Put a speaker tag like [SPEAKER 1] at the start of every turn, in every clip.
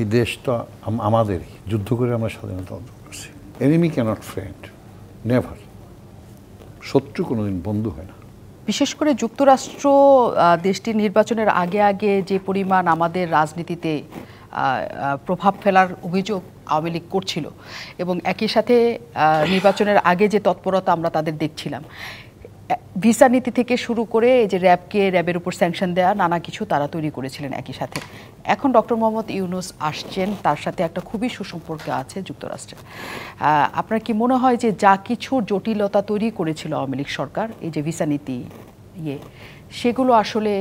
[SPEAKER 1] এই দেশ তো আমাদেরই, যুদ্ধ করে আমরা স্বাধীনতা অর্জন করছি। Enemy can't friend, never. শত্রু কোনোদিন বন্ধু হয় না।
[SPEAKER 2] বিশেষ করে যুক্তরাষ্ট্র দেশটির নির্বাচনের আগে আগে যে পরিমাণ আমাদের রাজনীতিতে প্রভাব ফেলার অভিযোগ আওয়ামী লীগ করছিল, এবং একই সাথে নির্বাচনের আগে যে তৎপরতা আমরা তাদের দেখছিলাম, ভিসা নীতি থেকে শুরু করে এই যে র্যাবের উপর স্যাংশন দেওয়া, নানা কিছু তারা তৈরি করেছিলেন একই সাথে। এখন ডক্টর মোহাম্মদ ইউনূস আসছেন, তার সাথে একটা খুবই সুসম্পর্ক আছে যুক্তরাষ্ট্রের। আপনার কি মনে হয় যে যা কিছু জটিলতা তৈরি করেছিল আওয়ামী লীগ সরকার, এই যে ভিসা নীতি সেগুলো আসলে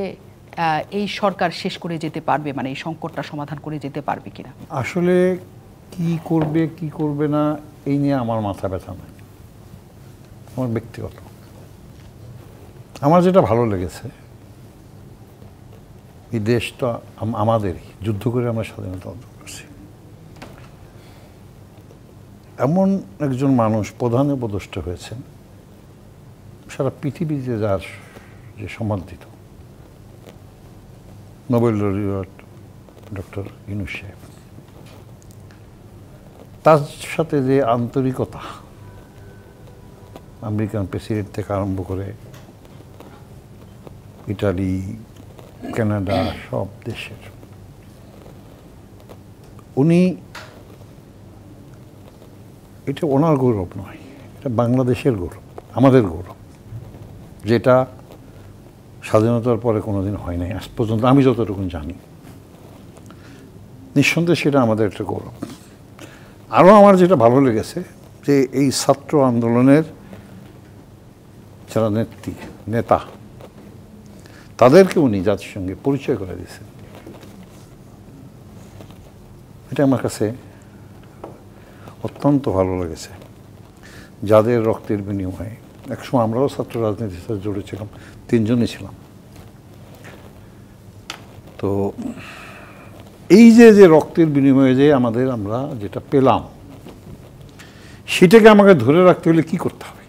[SPEAKER 2] এই সরকার শেষ করে যেতে পারবে, মানে এই সংকটটা সমাধান করে যেতে পারবে কিনা?
[SPEAKER 1] আসলে কি করবে কি করবে না এই নিয়ে আমার মাথা ব্যথা নাই, আমার ব্যক্তিগত। আমার যেটা ভালো লেগেছে, এই দেশ তো আমাদেরই, যুদ্ধ করে আমরা স্বাধীনতা অর্জন করছি। এমন একজন মানুষ প্রধানে উপদেষ্টা হয়েছেন, সারা পৃথিবীতে যার যে সমাদৃত নোবেল লরিয়েট ডক্টর ইউনূস সাহেব, তার সাথে যে আন্তরিকতা আমেরিকান প্রেসিডেন্ট থেকে আরম্ভ করে ইটালি, কানাডা, সব দেশের, উনি, এটা ওনার গৌরব নয়, এটা বাংলাদেশের গৌরব, আমাদের গৌরব, যেটা স্বাধীনতার পরে কোনোদিন হয় নাই আজ পর্যন্ত, আমি যতটুকু জানি। নিঃসন্দেহে সেটা আমাদের একটা গৌরব। আরও আমার যেটা ভালো লেগেছে যে এই ছাত্র আন্দোলনের যারা নেতা, তাদেরকে উনি জাতিসংঘে পরিচয় করে দিয়েছেন। এটা আমার কাছে অত্যন্ত ভালো লেগেছে। যাদের রক্তের বিনিময়ে, একসময় আমরাও ছাত্র রাজনীতির সাথে জড়িয়েছিলাম, 3 জনই ছিলাম। তো এই যে রক্তের বিনিময়ে যে আমরা যেটা পেলাম, সেটাকে আমাকে ধরে রাখতে হলে কি করতে হবে?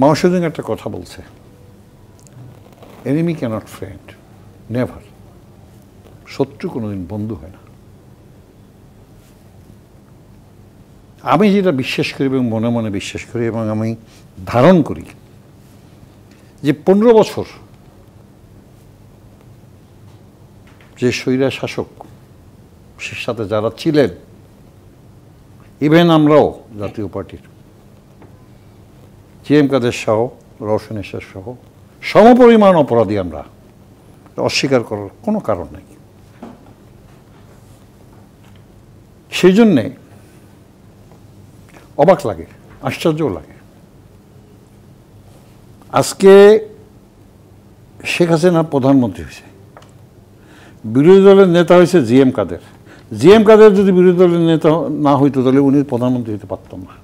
[SPEAKER 1] মাও সেদিন একটা কথা বলছে, এনিমি ক্যানট ফ্রেন্ড, নেভার। শত্রু কোনোদিন বন্ধু হয় না। আমি যেটা বিশ্বাস করি এবং মনে মনে বিশ্বাস করি এবং আমি ধারণ করি, যে 15 বছর যে স্বৈরা শাসক, সে সাথে যারা ছিলেন, ইভেন আমরাও জাতীয় পার্টির জিএম কাদের সহ, রওশন এরশাদ সহ সমপরিমাণ অপরাধী আমরা, অস্বীকার করার কোনো কারণ নেই। সেই জন্যে অবাক লাগে, আশ্চর্যও লাগে। আজকে শেখ হাসিনা প্রধানমন্ত্রী হয়েছে, বিরোধী দলের নেতা হয়েছে জিএম কাদের। জিএম কাদের যদি বিরোধী দলের নেতা না হইতো, তাহলে উনি প্রধানমন্ত্রী হতে পারতেন না।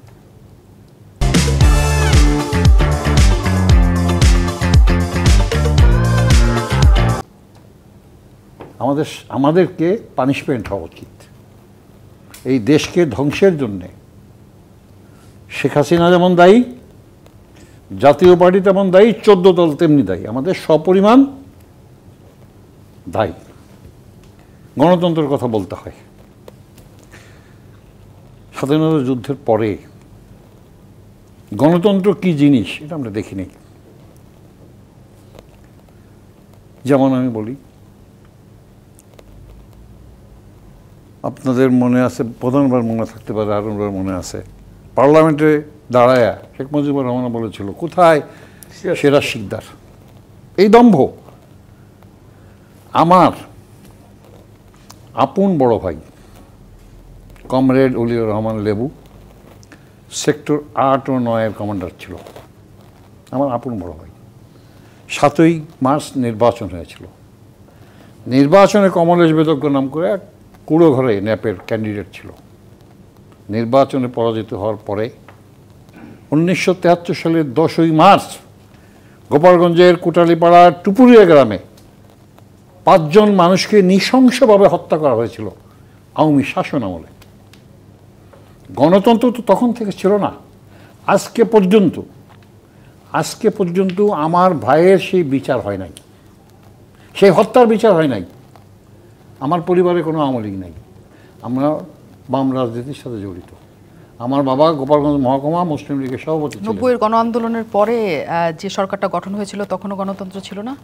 [SPEAKER 1] আমাদেরকে পানিশমেন্ট হওয়া উচিত। এই দেশকে ধ্বংসের জন্যে শেখ হাসিনা যেমন দায়ী, জাতীয় পার্টি তেমন দায়ী, 14 দল তেমনি দায়ী, আমাদের সপরিমাণ দায়ী। গণতন্ত্রের কথা বলতে হয়। স্বাধীনতা যুদ্ধের পরে গণতন্ত্র কি জিনিস এটা আমরা দেখিনি। যেমন আমি বলি, আপনাদের মনে আছে, প্রধানবার মনে থাকতে পারে, আরবার মনে আছে, পার্লামেন্টে দাঁড়ায়া শেখ মুজিবুর রহমান বলেছিল, কোথায় সেরা শিকদার? এই দম্ভ। আমার আপন বড় ভাই কমরেড অলিউর রহমান লেবু সেক্টর 8 ও 9 কমান্ডার ছিল, আমার আপন বড় ভাই। 7ই মার্চ নির্বাচন হয়েছিল। নির্বাচনে কমলেশ বেদজ্ঞ নাম করে এক কুড়ো ঘরে ন্যাপের ক্যান্ডিডেট ছিল। নির্বাচনে পরাজিত হওয়ার পরে 1973 সালের 10ই মার্চ গোপালগঞ্জের কোটালীপাড়ার টুপুরিয়া গ্রামে 5 জন মানুষকে নৃশংসভাবে হত্যা করা হয়েছিল আওয়ামী শাসন আমলে। গণতন্ত্র তো তখন থেকে ছিল না। আজকে পর্যন্ত আমার ভাইয়ের সেই বিচার হয় নাই, সেই হত্যার বিচার হয় নাই। আমার পরিবারে কোনো আওয়ামী লীগ নাই, আমরা বাম রাজনীতির সাথে জড়িত। আমার বাবা গোপালগঞ্জ মহকুমা মুসলিম লীগের সভাপতি ছিলেন।
[SPEAKER 2] 90-এর গণ আন্দোলনের পরে যে সরকারটা গঠন হয়েছিল তখনও গণতন্ত্র ছিল না?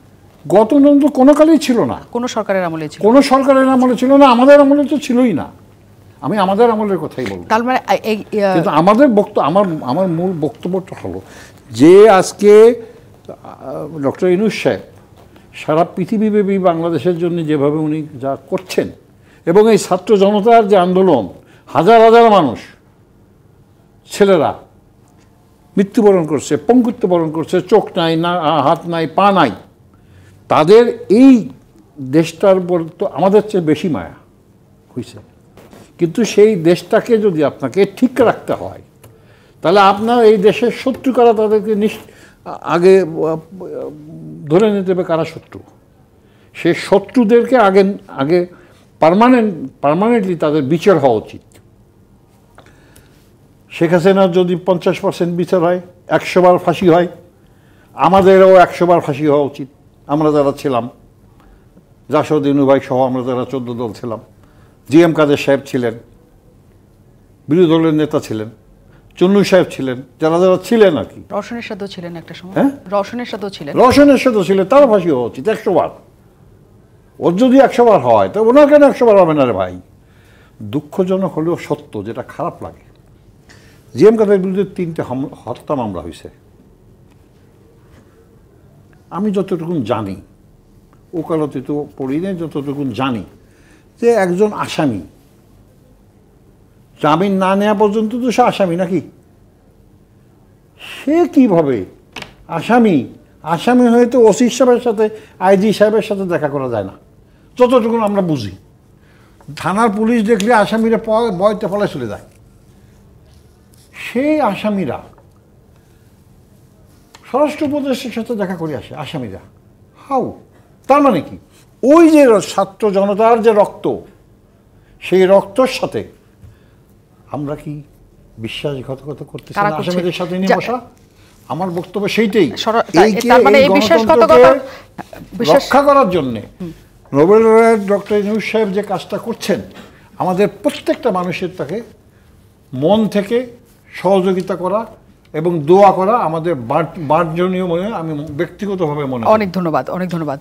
[SPEAKER 1] গণতন্ত্র কোনো কালেই ছিল না,
[SPEAKER 2] কোনো সরকারের আমলে ছিল,
[SPEAKER 1] কোনো সরকারের আমলে ছিল না, আমাদের আমলে তো ছিলই না। আমি আমাদের আমলের কথাই বলবো।
[SPEAKER 2] তার মানে
[SPEAKER 1] কিন্তু আমাদের আমার মূল বক্তব্যটা হলো যে আজকে ডক্টর ইউনূস সাহেব সারা পৃথিবীব্যাপী বাংলাদেশের জন্য যেভাবে উনি যা করছেন, এবং এই ছাত্র জনতার যে আন্দোলন, হাজার হাজার মানুষ, ছেলেরা মৃত্যুবরণ করছে, পঙ্গুত্ববরণ করছে, চোখ নাই, না হাত নাই, পা নাই, তাদের এই দেশটার উপর তো আমাদের চেয়ে বেশি মায়া হয়েছে। কিন্তু সেই দেশটাকে যদি আপনাকে ঠিক রাখতে হয়, তাহলে আপনার এই দেশের শত্রু কারা, তাদেরকে আগে ধরে নিতে হবে কারা শত্রু। সেই শত্রুদেরকে আগে আগে পার্মানেন্টলি তাদের বিচার হওয়া উচিত। শেখ হাসিনার যদি 50% বিচার হয়, 100 বার ফাঁসি হয়, আমাদেরও 100 বার ফাঁসি হওয়া উচিত। আমরা যারা ছিলাম, জাসদ ইনুভাই সহ আমরা যারা 14 দল ছিলাম, জিএম কাদের সাহেব ছিলেন, বিরোধী দলের নেতা ছিলেন, চন্নু সাহেব ছিলেন, যারা যারা ছিলেন আর কি।
[SPEAKER 2] রওশনের সাথেও ছিলেন একটা সময়।
[SPEAKER 1] হ্যাঁ,
[SPEAKER 2] রওশনের সাথেও ছিলেন।
[SPEAKER 1] রওশনের সাথেও ছিলেন, তারও ফাঁসি হওয়া উচিত 100 বার। ওর যদি 100 বার হয় তো ওনার কেন 100 বার হবে না রে ভাই? দুঃখজনক হলেও সত্য, যেটা খারাপ লাগে, জিএম কাদের বিরুদ্ধে 3টে হত্যা মামলা হয়েছে। আমি যতটুকু জানি, ওকালতি তো পড়ি নাই, যতটুকু জানি যে একজন আসামি জামিন না নেওয়া পর্যন্ত তো সে আসামি নাকি? সে কিভাবে আসামি হয়ে তো ওসি সাহেবের সাথে, আইজি সাহেবের সাথে দেখা করা যায় না, যতটুকু আমরা বুঝি। থানার পুলিশ দেখলে আসামিরা ভয়তে ফলায় চলে যায়। সেই আসামিরা স্বরাষ্ট্র উপদেষ্টার সাথে দেখা করে আসে, আসামিরা। হাউ? তার মানে কি? ওই যে ছাত্র জনতার যে রক্ত, সেই রক্তর সাথে আমরা কি বিশ্বাসঘাতকতা করতেছি না আসামিদের সাথে নিয়ে বসা? আমার বক্তব্য সেইটাই। রক্ষা করার জন্যে নোবেল লরেট ডক্টর ইউনূস সাহেব যে কাজটা করছেন, আমাদের প্রত্যেকটা মানুষের তাকে মন থেকে সহযোগিতা করা এবং দোয়া করা আমাদের বাঞ্ছনীয় মনে, আমি ব্যক্তিগতভাবে মনে করি।
[SPEAKER 2] অনেক ধন্যবাদ, অনেক ধন্যবাদ।